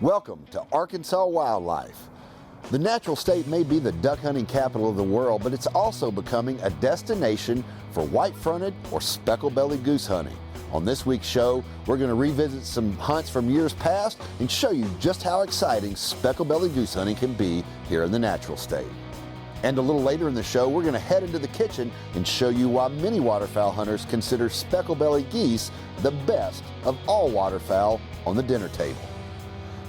Welcome to Arkansas Wildlife. The natural state may be the duck hunting capital of the world, but it's also becoming a destination for white-fronted or specklebelly goose hunting. On this week's show, we're going to revisit some hunts from years past and show you just how exciting specklebelly goose hunting can be here in the natural state. And a little later in the show, we're going to head into the kitchen and show you why many waterfowl hunters consider specklebelly geese the best of all waterfowl on the dinner table.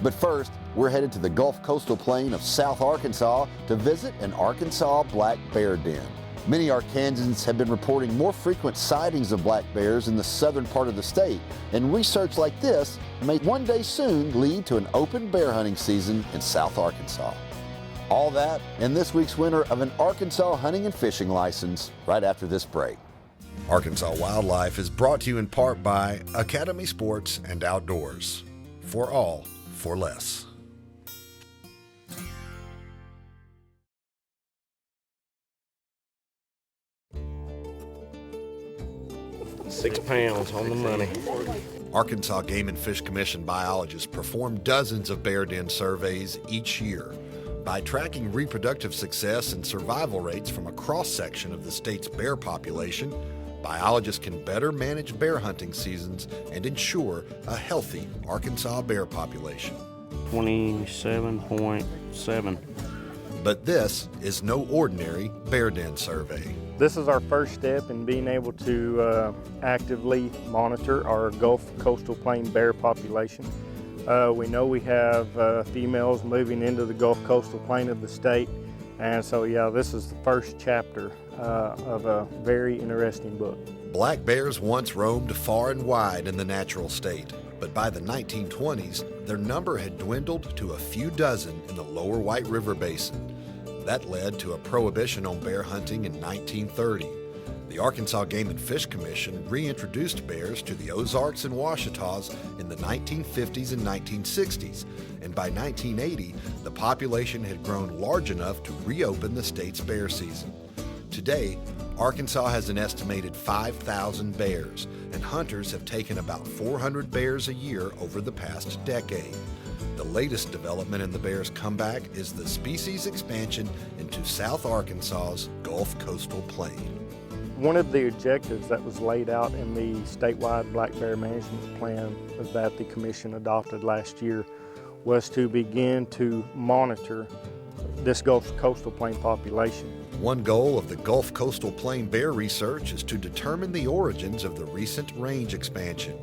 But first, we're headed to the Gulf Coastal Plain of South Arkansas to visit an Arkansas black bear den. Many Arkansans have been reporting more frequent sightings of black bears in the southern part of the state, and research like this may one day soon lead to an open bear hunting season in South Arkansas. All that and this week's winner of an Arkansas hunting and fishing license right after this break. Arkansas Wildlife is brought to you in part by Academy Sports and Outdoors. For all, for less. £6 on the money. Arkansas Game and Fish Commission biologists perform dozens of bear den surveys each year. By tracking reproductive success and survival rates from a cross-section of the state's bear population, biologists can better manage bear hunting seasons and ensure a healthy Arkansas bear population. 27.7. But this is no ordinary bear den survey. This is our first step in being able to actively monitor our Gulf Coastal Plain bear population. We know we have females moving into the Gulf Coastal Plain of the state, and so yeah, this is the first chapter of a very interesting book. Black bears once roamed far and wide in the natural state, but by the 1920s, their number had dwindled to a few dozen in the lower White River Basin. That led to a prohibition on bear hunting in 1930. The Arkansas Game and Fish Commission reintroduced bears to the Ozarks and Ouachitas in the 1950s and 1960s, and by 1980, the population had grown large enough to reopen the state's bear season. Today, Arkansas has an estimated 5,000 bears, and hunters have taken about 400 bears a year over the past decade. The latest development in the bear's comeback is the species expansion into South Arkansas's Gulf Coastal Plain. One of the objectives that was laid out in the statewide black bear management plan that the commission adopted last year was to begin to monitor this Gulf Coastal Plain population. One goal of the Gulf Coastal Plain bear research is to determine the origins of the recent range expansion.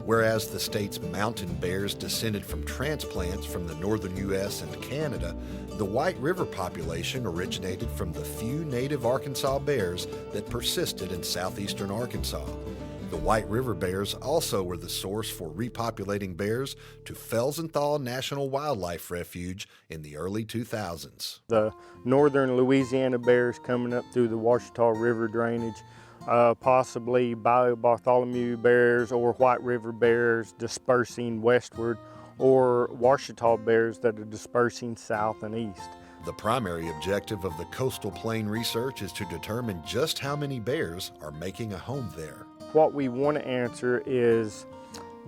Whereas the state's mountain bears descended from transplants from the northern U.S. and Canada, the White River population originated from the few native Arkansas bears that persisted in southeastern Arkansas. The White River bears also were the source for repopulating bears to Felsenthal National Wildlife Refuge in the early 2000s. The northern Louisiana bears coming up through the Ouachita River drainage, possibly Bartholomew bears or White River bears dispersing westward, or Ouachita bears that are dispersing south and east. The primary objective of the Coastal Plain research is to determine just how many bears are making a home there. What we want to answer is,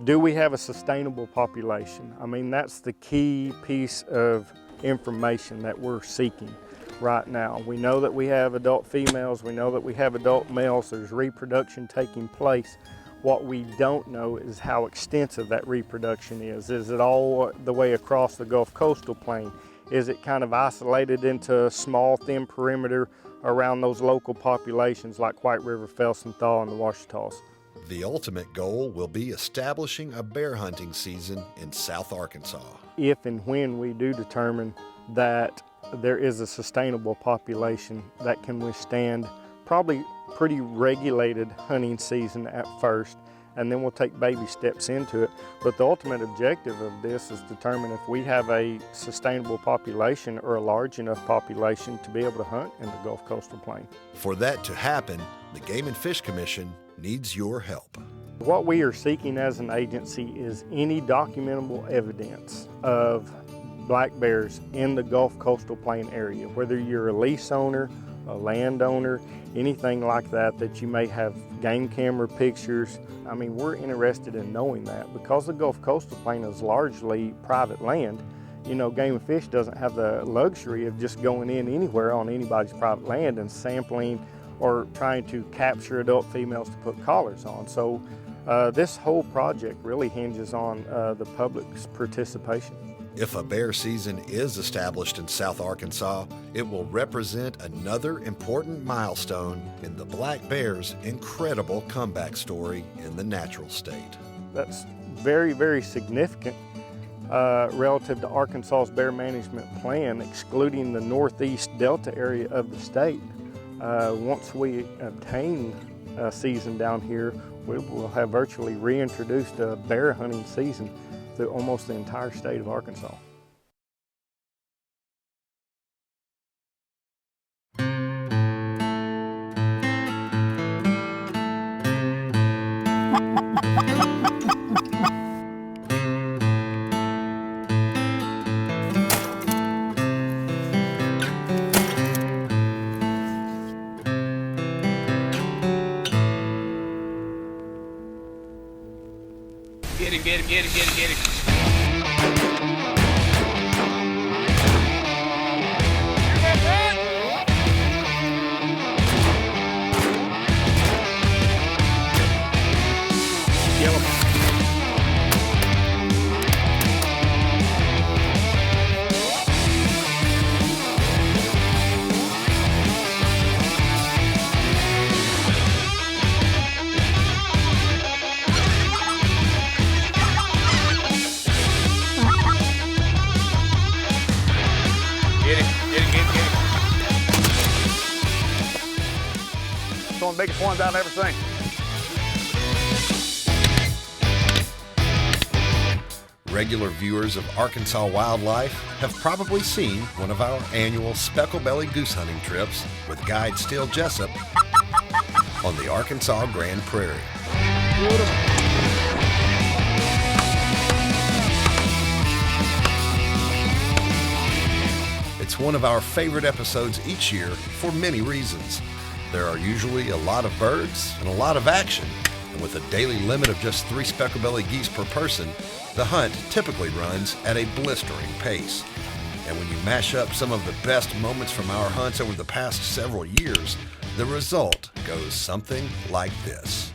do we have a sustainable population? I mean, that's the key piece of information that we're seeking right now. We know that we have adult females, we know that we have adult males, there's reproduction taking place. What we don't know is how extensive that reproduction is. Is it all the way across the Gulf Coastal Plain? Is it kind of isolated into a small, thin perimeter around those local populations like White River, Felsenthal, and the Ouachitas? The ultimate goal will be establishing a bear hunting season in South Arkansas. If and when we do determine that there is a sustainable population that can withstand probably pretty regulated hunting season at first, and then we'll take baby steps into it. But the ultimate objective of this is determine if we have a sustainable population or a large enough population to be able to hunt in the Gulf Coastal Plain. For that to happen, the Game and Fish Commission needs your help. What we are seeking as an agency is any documentable evidence of black bears in the Gulf Coastal Plain area, whether you're a lease owner a landowner, anything like that, that you may have game camera pictures. I mean, we're interested in knowing that because the Gulf Coastal Plain is largely private land. You know, Game and Fish doesn't have the luxury of just going in anywhere on anybody's private land and sampling or trying to capture adult females to put collars on. So this whole project really hinges on the public's participation. If a bear season is established in South Arkansas, it will represent another important milestone in the black bear's incredible comeback story in the natural state. That's very, very significant relative to Arkansas's bear management plan, excluding the northeast delta area of the state. Once we obtain a season down here, we will have virtually reintroduced a bear hunting season through almost the entire state of Arkansas. Get him, get him, get him, get him, get him. It's one of the biggest ones I've ever seen. Regular viewers of Arkansas Wildlife have probably seen one of our annual Specklebelly goose hunting trips with guide Steele Jessup on the Arkansas Grand Prairie. It's one of our favorite episodes each year for many reasons. There are usually a lot of birds and a lot of action, and with a daily limit of just 3 Specklebelly geese per person, the hunt typically runs at a blistering pace. And when you mash up some of the best moments from our hunts over the past several years, the result goes something like this.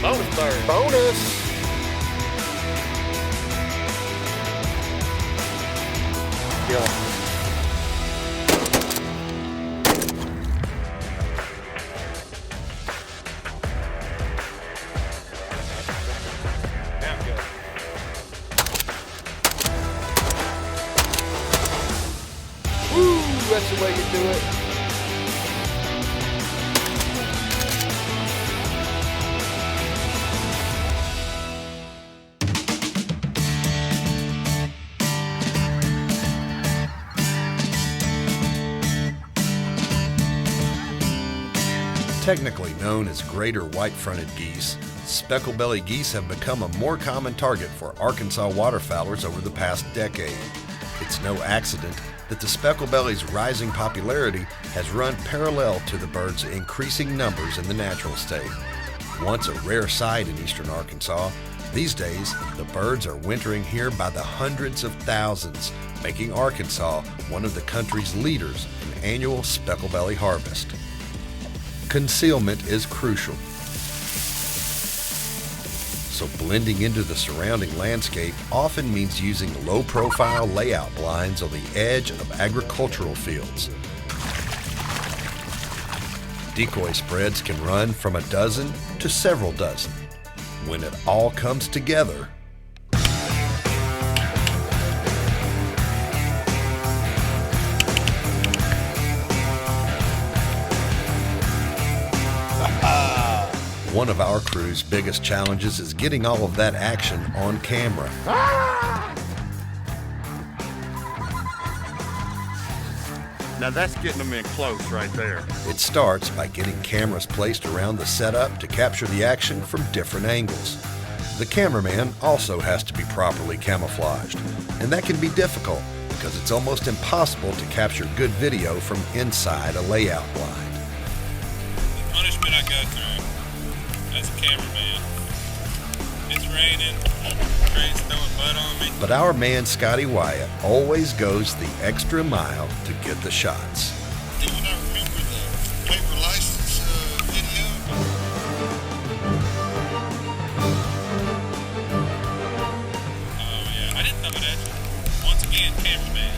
Bonus bird. Bonus! Kill. Now go. Woo! That's the way you do it. Technically known as greater white-fronted geese, specklebelly geese have become a more common target for Arkansas waterfowlers over the past decade. It's no accident that the specklebelly's rising popularity has run parallel to the bird's increasing numbers in the natural state. Once a rare sight in eastern Arkansas, these days the birds are wintering here by the hundreds of thousands, making Arkansas one of the country's leaders in annual specklebelly harvest. Concealment is crucial. So blending into the surrounding landscape often means using low-profile layout blinds on the edge of agricultural fields. Decoy spreads can run from a dozen to several dozen. When it all comes together, One of our crew's biggest challenges is getting all of that action on camera. Now that's getting them in close right there. It starts by getting cameras placed around the setup to capture the action from different angles. The cameraman also has to be properly camouflaged, and that can be difficult because it's almost impossible to capture good video from inside a layout blind. The punishment I go through as a cameraman. It's raining, rain's throwing mud on me. But our man Scotty Wyatt always goes the extra mile to get the shots. Do you not remember the paper license video? Oh yeah, I didn't throw it at you. Once again, cameraman.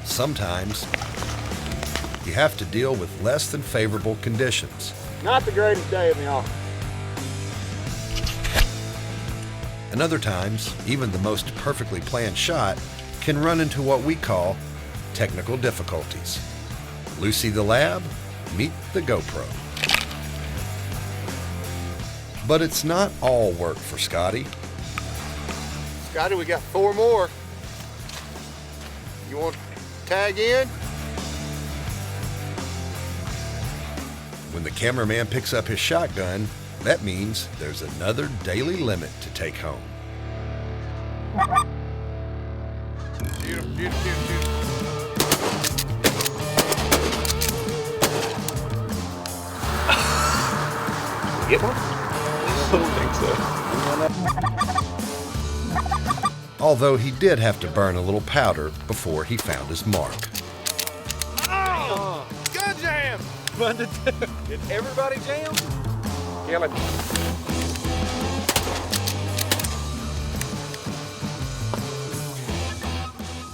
Sometimes you have to deal with less than favorable conditions. Not the greatest day in the office. And other times, even the most perfectly planned shot can run into what we call technical difficulties. Lucy the Lab, meet the GoPro. But it's not all work for Scotty. Scotty, we got 4 more. You want to tag in? When the cameraman picks up his shotgun, that means there's another daily limit to take home. Shoot him, shoot him, shoot him, shoot him. Get one? I don't think so. Although he did have to burn a little powder before he found his mark. Oh! Gun jam! Did everybody jam? Kill it.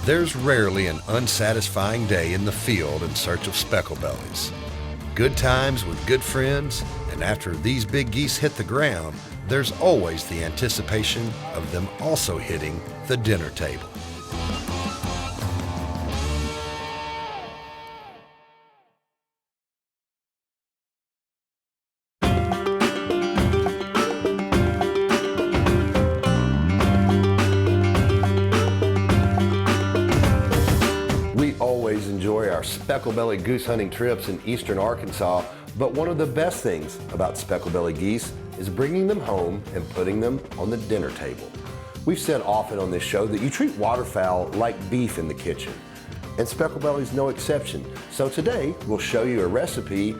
There's rarely an unsatisfying day in the field in search of specklebellies. Good times with good friends, and after these big geese hit the ground, there's always the anticipation of them also hitting the dinner table. We always enjoy our specklebelly goose hunting trips in eastern Arkansas, but one of the best things about specklebelly geese is bringing them home and putting them on the dinner table. We've said often on this show that you treat waterfowl like beef in the kitchen, and specklebelly's no exception. So today we'll show you a recipe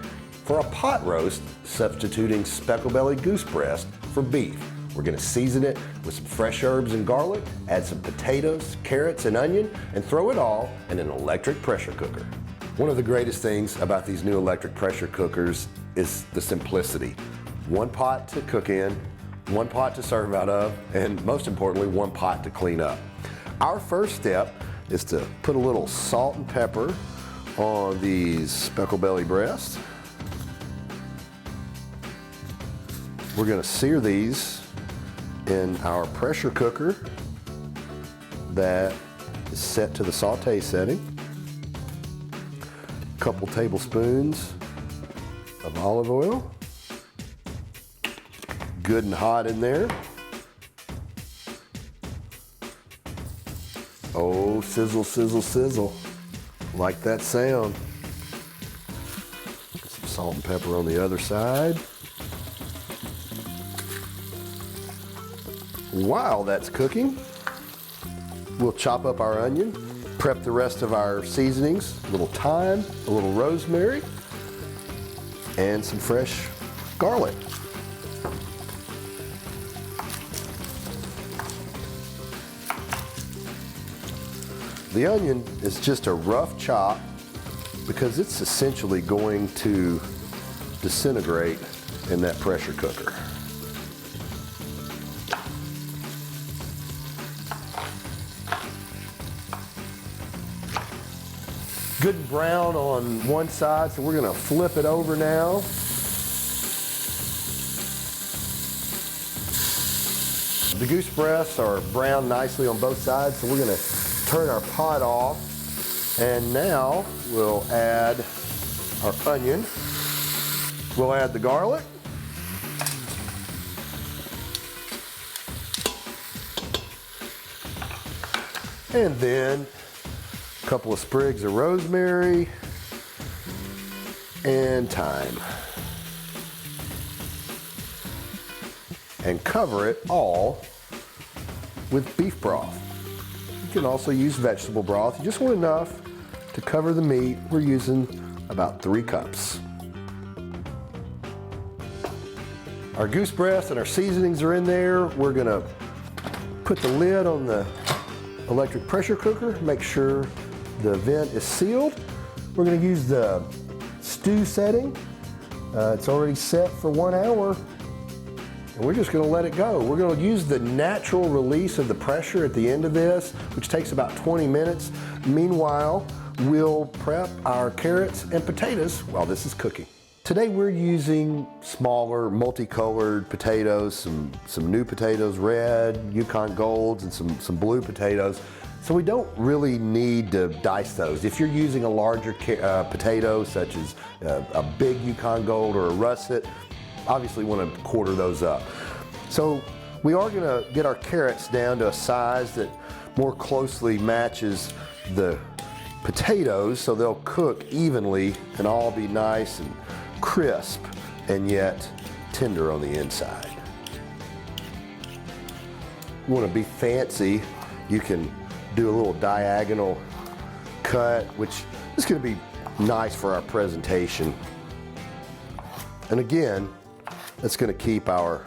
for a pot roast substituting specklebelly goose breast for beef. We're going to season it with some fresh herbs and garlic, add some potatoes, carrots, and onion, and throw it all in an electric pressure cooker. One of the greatest things about these new electric pressure cookers is the simplicity. One pot to cook in, one pot to serve out of, and most importantly, one pot to clean up. Our first step is to put a little salt and pepper on these specklebelly breasts. We're going to sear these in our pressure cooker that is set to the saute setting. A couple tablespoons of olive oil. Good and hot in there. Oh, sizzle, sizzle, sizzle. Like that sound. Some salt and pepper on the other side. While that's cooking, we'll chop up our onion, prep the rest of our seasonings, a little thyme, a little rosemary, and some fresh garlic. The onion is just a rough chop because it's essentially going to disintegrate in that pressure cooker. Good and brown on one side, so we're going to flip it over now. The goose breasts are browned nicely on both sides, so we're going to turn our pot off. And now we'll add our onion. We'll add the garlic. And then a couple of sprigs of rosemary and thyme. And cover it all with beef broth. You can also use vegetable broth. You just want enough to cover the meat. We're using about 3 cups. Our goose breast and our seasonings are in there. We're gonna put the lid on the electric pressure cooker, make sure the vent is sealed. We're gonna use the stew setting. It's already set for 1 hour. And we're just gonna let it go. We're gonna use the natural release of the pressure at the end of this, which takes about 20 minutes. Meanwhile, we'll prep our carrots and potatoes while this is cooking. Today we're using smaller, multicolored potatoes, some new potatoes, red, Yukon Golds, and some blue potatoes. So we don't really need to dice those. If you're using a larger potato, such as a big Yukon Gold or a russet, obviously want to quarter those up. So we are going to get our carrots down to a size that more closely matches the potatoes, so they'll cook evenly and all be nice and crisp and yet tender on the inside. You want to be fancy, you can do a little diagonal cut, which is going to be nice for our presentation. And again, that's going to keep our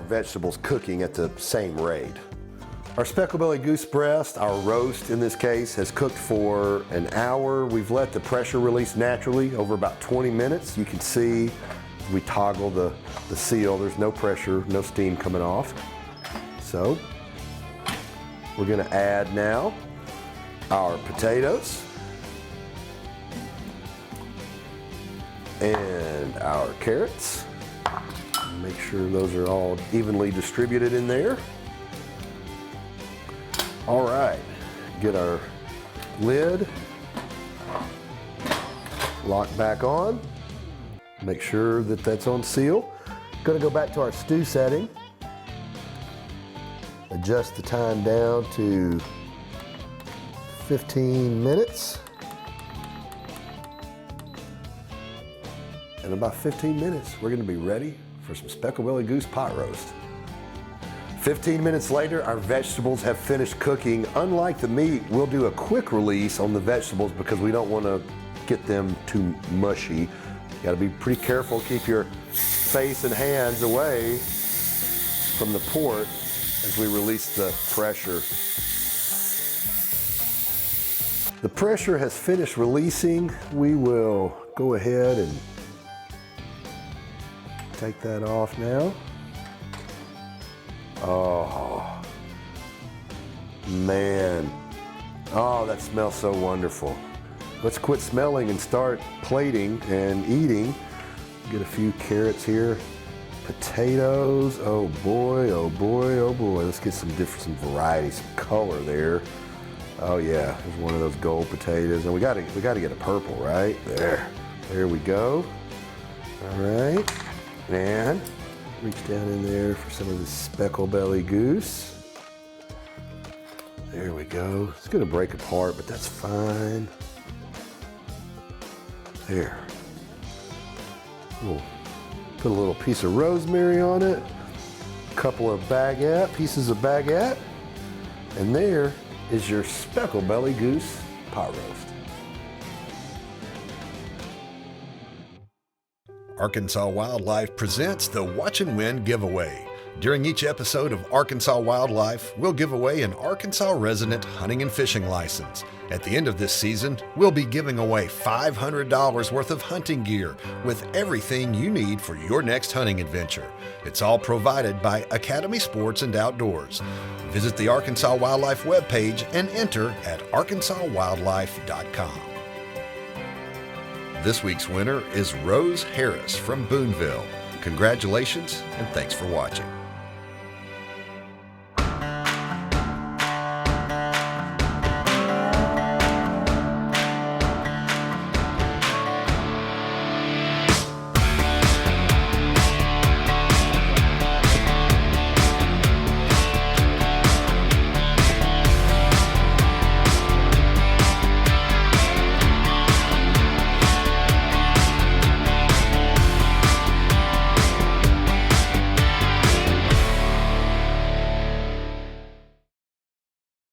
vegetables cooking at the same rate. Our Specklebelly goose breast, our roast in this case, has cooked for an hour. We've let the pressure release naturally over about 20 minutes. You can see we toggle the seal. There's no pressure, no steam coming off. So we're going to add now our potatoes and our carrots. Make sure those are all evenly distributed in there. All right, get our lid locked back on. Make sure that that's on seal. Gonna go back to our stew setting. Adjust the time down to 15 minutes. In about 15 minutes, we're gonna be ready for some Specklebelly goose pot roast. 15 minutes later, our vegetables have finished cooking. Unlike the meat, we'll do a quick release on the vegetables because we don't want to get them too mushy. You got to be pretty careful, keep your face and hands away from the port as we release the pressure. The pressure has finished releasing. We will go ahead and take that off now. Oh, man. Oh, that smells so wonderful. Let's quit smelling and start plating and eating. Get a few carrots here. Potatoes. Oh boy, oh boy, oh boy. Let's get some variety, some color there. Oh yeah, there's one of those gold potatoes. And we gotta get a purple, right? There we go. All right. And reach down in there for some of this Specklebelly goose. There we go. It's gonna break apart, but that's fine. There. We'll put a little piece of rosemary on it, a couple of pieces of baguette, and there is your Specklebelly goose pot roast. Arkansas Wildlife presents the Watch and Win giveaway. During each episode of Arkansas Wildlife, we'll give away an Arkansas resident hunting and fishing license. At the end of this season, we'll be giving away $500 worth of hunting gear with everything you need for your next hunting adventure. It's all provided by Academy Sports and Outdoors. Visit the Arkansas Wildlife webpage and enter at arkansaswildlife.com. This week's winner is Rose Harris from Boonville. Congratulations and thanks for watching.